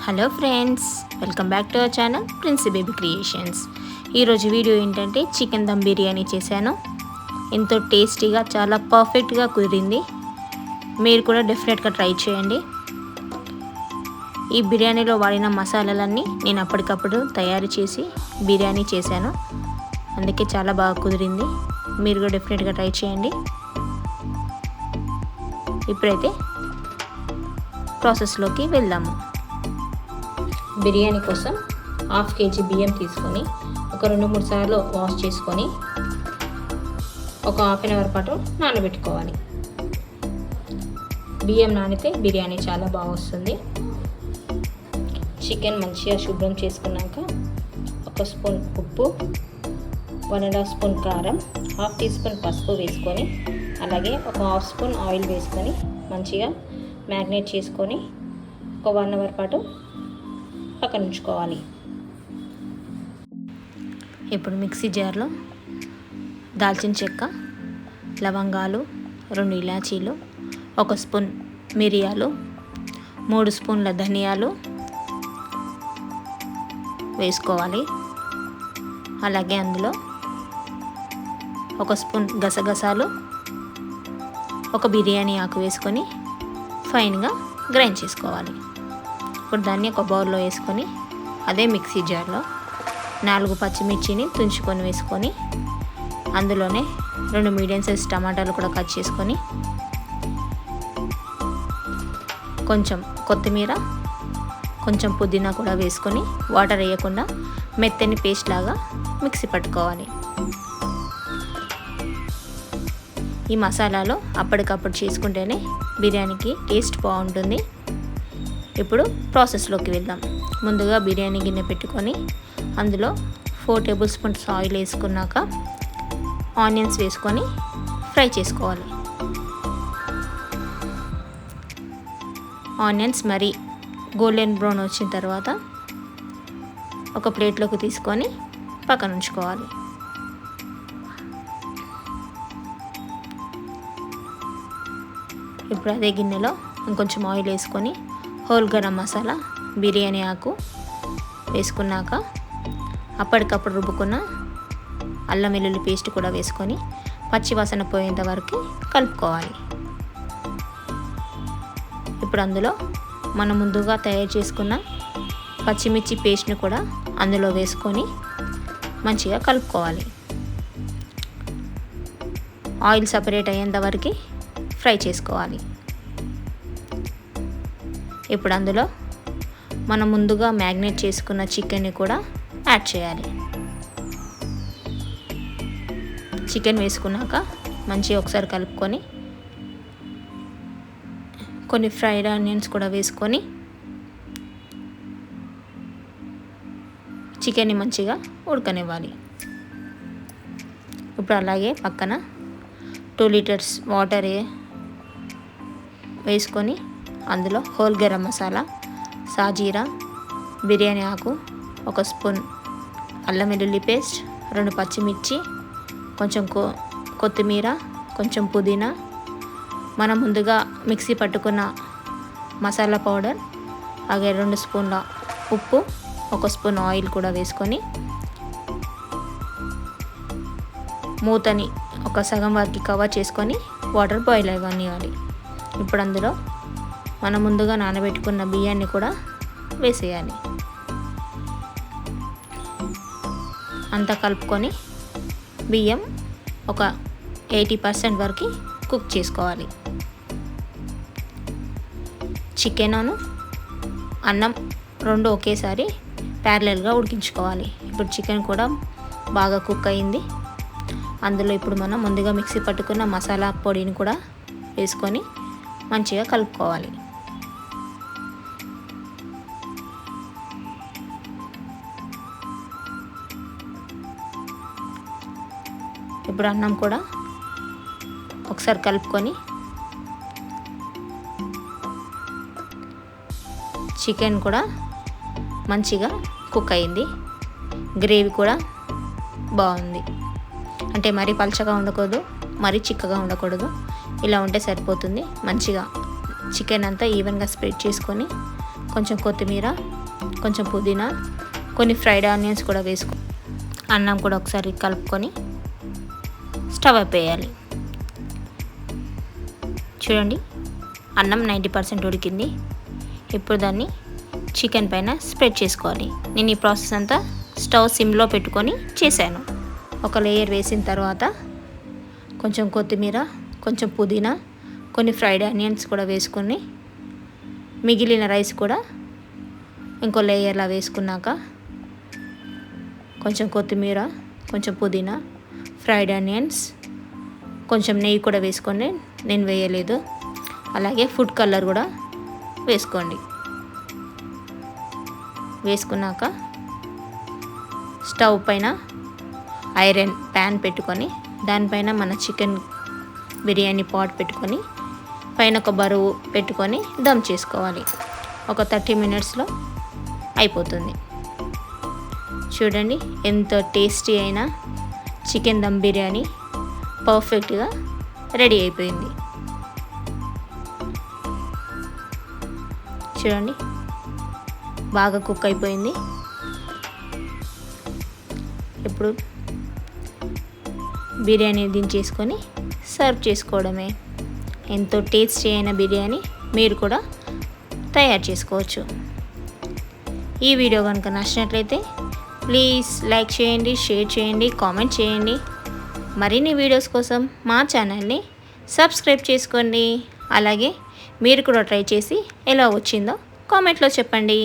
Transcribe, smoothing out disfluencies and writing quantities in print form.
Hello friends, welcome back to our channel Princy baby creations. ఈరోజు video ఏంటంటే chicken dum biryani చేశాను. ఎంతో టేస్టీగా చాలా పర్ఫెక్ట్గా కుదిరింది. మీరు కూడా డెఫినెట్గా ట్రై చేయండి. ఈ బిర్యానీలో వాడిన మసాలాలన్నీ నేను అప్పటికప్పుడు తయారు చేసి బిర్యానీ చేశాను. అందుకే చాలా బాగా కుదిరింది. మీరు కూడా డెఫినెట్గా ట్రై చేయండి. ఇప్పుడైతే ప్రాసెస్లోకి వెళ్దాము. బిర్యానీ కోసం 1/2 kg బియ్యం తీసుకొని ఒక 2-3 సార్లు వాష్ చేసుకొని ఒక 1/2 అవర్ పాటు నానబెట్టుకోవాలి. బియ్యం నానితే బిర్యానీ చాలా బాగా వస్తుంది. చికెన్ మంచిగా శుభ్రం చేసుకున్నాక 1 స్పూన్ ఉప్పు, 1.5 స్పూన్ కారం, 1/2 టీ స్పూన్ పసుపు వేసుకొని అలాగే ఒక 1/2 స్పూన్ ఆయిల్ వేసుకొని మంచిగా మ్యారినేట్ చేసుకొని ఒక 1 అవర్ పాటు పక్కన ఉంచుకోవాలి. ఇప్పుడు మిక్సీ జార్లో దాల్చిన చెక్క, లవంగాలు, 2 ఇలాచీలు, 1 స్పూన్ మిరియాలు, 3 స్పూన్ల ధనియాలు వేసుకోవాలి. అలాగే అందులో 1 స్పూన్ గసగసాలు, 1 బిర్యానీ ఆకు వేసుకొని ఫైన్గా గ్రైండ్ చేసుకోవాలి. ఇప్పుడు దాన్ని ఒక బౌల్లో వేసుకొని అదే మిక్సీ జార్లో 4 పచ్చిమిర్చిని తుంచుకొని వేసుకొని అందులోనే 2 మీడియం సైజ్ టమాటాలు కూడా కట్ చేసుకొని కొంచెం కొత్తిమీర, కొంచెం పుదీనా కూడా వేసుకొని వాటర్ వేయకుండా మెత్తని పేస్ట్ లాగా మిక్సీ పట్టుకోవాలి. ఈ మసాలాలో అప్పటికప్పుడు చేసుకుంటేనే బిర్యానీకి టేస్ట్ బాగుంటుంది. ఇప్పుడు ప్రాసెస్లోకి వెళ్దాం. ముందుగా బిర్యానీ గిన్నె పెట్టుకొని అందులో 4 టేబుల్ స్పూన్స్ ఆయిల్ వేసుకున్నాక ఆనియన్స్ వేసుకొని ఫ్రై చేసుకోవాలి. ఆనియన్స్ మరి గోల్డెన్ బ్రౌన్ వచ్చిన తర్వాత ఒక ప్లేట్లోకి తీసుకొని పక్కన ఉంచుకోవాలి. ఇప్పుడు అదే గిన్నెలో ఇంకొంచెం ఆయిల్ వేసుకొని హోల్ గరం మసాలా, బిర్యానీ ఆకు వేసుకున్నాక అప్పటికప్పుడు రుబ్బుకున్న అల్లం వెల్లుల్లి పేస్ట్ కూడా వేసుకొని పచ్చివాసన పోయేంత వరకు కలుపుకోవాలి. ఇప్పుడు అందులో మనం ముందుగా తయారు చేసుకున్న పచ్చిమిర్చి పేస్ట్ని కూడా అందులో వేసుకొని మంచిగా కలుపుకోవాలి. ఆయిల్ సపరేట్ అయ్యేంత వరకు ఫ్రై చేసుకోవాలి. ఇప్పుడు అందులో మనం ముందుగా మ్యారినేట్ చేసుకున్న చికెన్ని కూడా యాడ్ చేయాలి. చికెన్ వేసుకున్నాక మంచిగా ఒకసారి కలుపుకొని కొన్ని ఫ్రైడ్ ఆనియన్స్ కూడా వేసుకొని చికెన్ని మంచిగా ఉడకనివ్వాలి. ఇప్పుడు అలాగే పక్కన 2 లీటర్స్ వాటర్ వేసుకొని అందులో హోల్ గరం మసాలా, సాజీరా, బిర్యానీ ఆకు, 1 స్పూన్ అల్లం వెల్లుల్లి పేస్ట్, 2 పచ్చిమిర్చి, కొంచెం కొత్తిమీర, కొంచెం పుదీనా, మనం ముందుగా మిక్సీ పట్టుకున్న మసాలా పౌడర్, అలాగే 2 స్పూన్ల ఉప్పు, 1 స్పూన్ ఆయిల్ కూడా వేసుకొని మూతని ఒక సగం వరకు కవర్ చేసుకొని వాటర్ బాయిల్ అవ్వనివ్వాలి. ఇప్పుడు అందులో మనం ముందుగా నానబెట్టుకున్న బియ్యాన్ని కూడా వేసేయాలి. అంతా కలుపుకొని బియ్యం ఒక 80% వరకు కుక్ చేసుకోవాలి. చికెన్ అన్నం 2 ఒకేసారి ప్యారలల్గా ఉడికించుకోవాలి. ఇప్పుడు చికెన్ కూడా బాగా కుక్ అయింది. అందులో ఇప్పుడు మనం ముందుగా మిక్సీ పట్టుకున్న మసాలా పొడిని కూడా వేసుకొని మంచిగా కలుపుకోవాలి. ఇప్పుడు అన్నం కూడా ఒకసారి కలుపుకొని చికెన్ కూడా మంచిగా కుక్ అయింది. గ్రేవీ కూడా బాగుంది. అంటే మరీ పలచగా ఉండకూడదు, మరీ చిక్కగా ఉండకూడదు. ఇలా ఉంటే సరిపోతుంది. మంచిగా చికెన్ అంతా ఈవెన్గా స్ప్రెడ్ చేసుకొని కొంచెం కొత్తిమీర కొంచెం పుదీనా, కొన్ని ఫ్రైడ్ ఆనియన్స్ కూడా వేసుకొని అన్నం కూడా ఒకసారి కలుపుకొని స్టవ్ ఆపేయాలి. చూడండి, అన్నం 90% ఉడికింది. ఇప్పుడు దాన్ని చికెన్ పైన స్ప్రెడ్ చేసుకోవాలి. నేను ఈ ప్రాసెస్ అంతా స్టవ్ సిమ్లో పెట్టుకొని చేశాను. ఒక లేయర్ వేసిన తర్వాత కొంచెం కొత్తిమీర, కొంచెం పుదీనా, కొన్ని ఫ్రైడ్ ఆనియన్స్ కూడా వేసుకొని మిగిలిన రైస్ కూడా ఇంకో లేయర్లా వేసుకున్నాక కొంచెం కొత్తిమీర, కొంచెం పుదీనా, ఫ్రైడ్ ఆనియన్స్, కొంచెం నెయ్యి కూడా వేసుకొని, నేను వేయలేదు. అలాగే ఫుడ్ కలర్ కూడా వేసుకోండి. వేసుకున్నాక స్టవ్ పైన ఐరన్ ప్యాన్ పెట్టుకొని దానిపైన మన చికెన్ బిర్యానీ పాట్ పెట్టుకొని పైన ఒక బరువు పెట్టుకొని దమ్ చేసుకోవాలి. ఒక 30 మినిట్స్లో అయిపోతుంది. చూడండి, ఎంతో టేస్టీ అయిన చికెన్ దమ్ బిర్యానీ పర్ఫెక్ట్గా రెడీ అయిపోయింది. చూడండి, బాగా కుక్ అయిపోయింది. ఇప్పుడు బిర్యానీ దించేసుకొని సర్వ్ చేసుకోవడమే. ఎంతో టేస్టీ అయిన బిర్యానీ మీరు కూడా తయారు చేసుకోవచ్చు. ఈ వీడియో కనుక నచ్చినట్లయితే ప్లీజ్ లైక్ చేయండి, షేర్ చేయండి, కామెంట్ చేయండి. మరిన్ని వీడియోస్ కోసం మా ఛానల్ని సబ్స్క్రైబ్ చేసుకోండి. అలాగే మీరు కూడా ట్రై చేసి ఎలా వచ్చిందో కామెంట్లో చెప్పండి.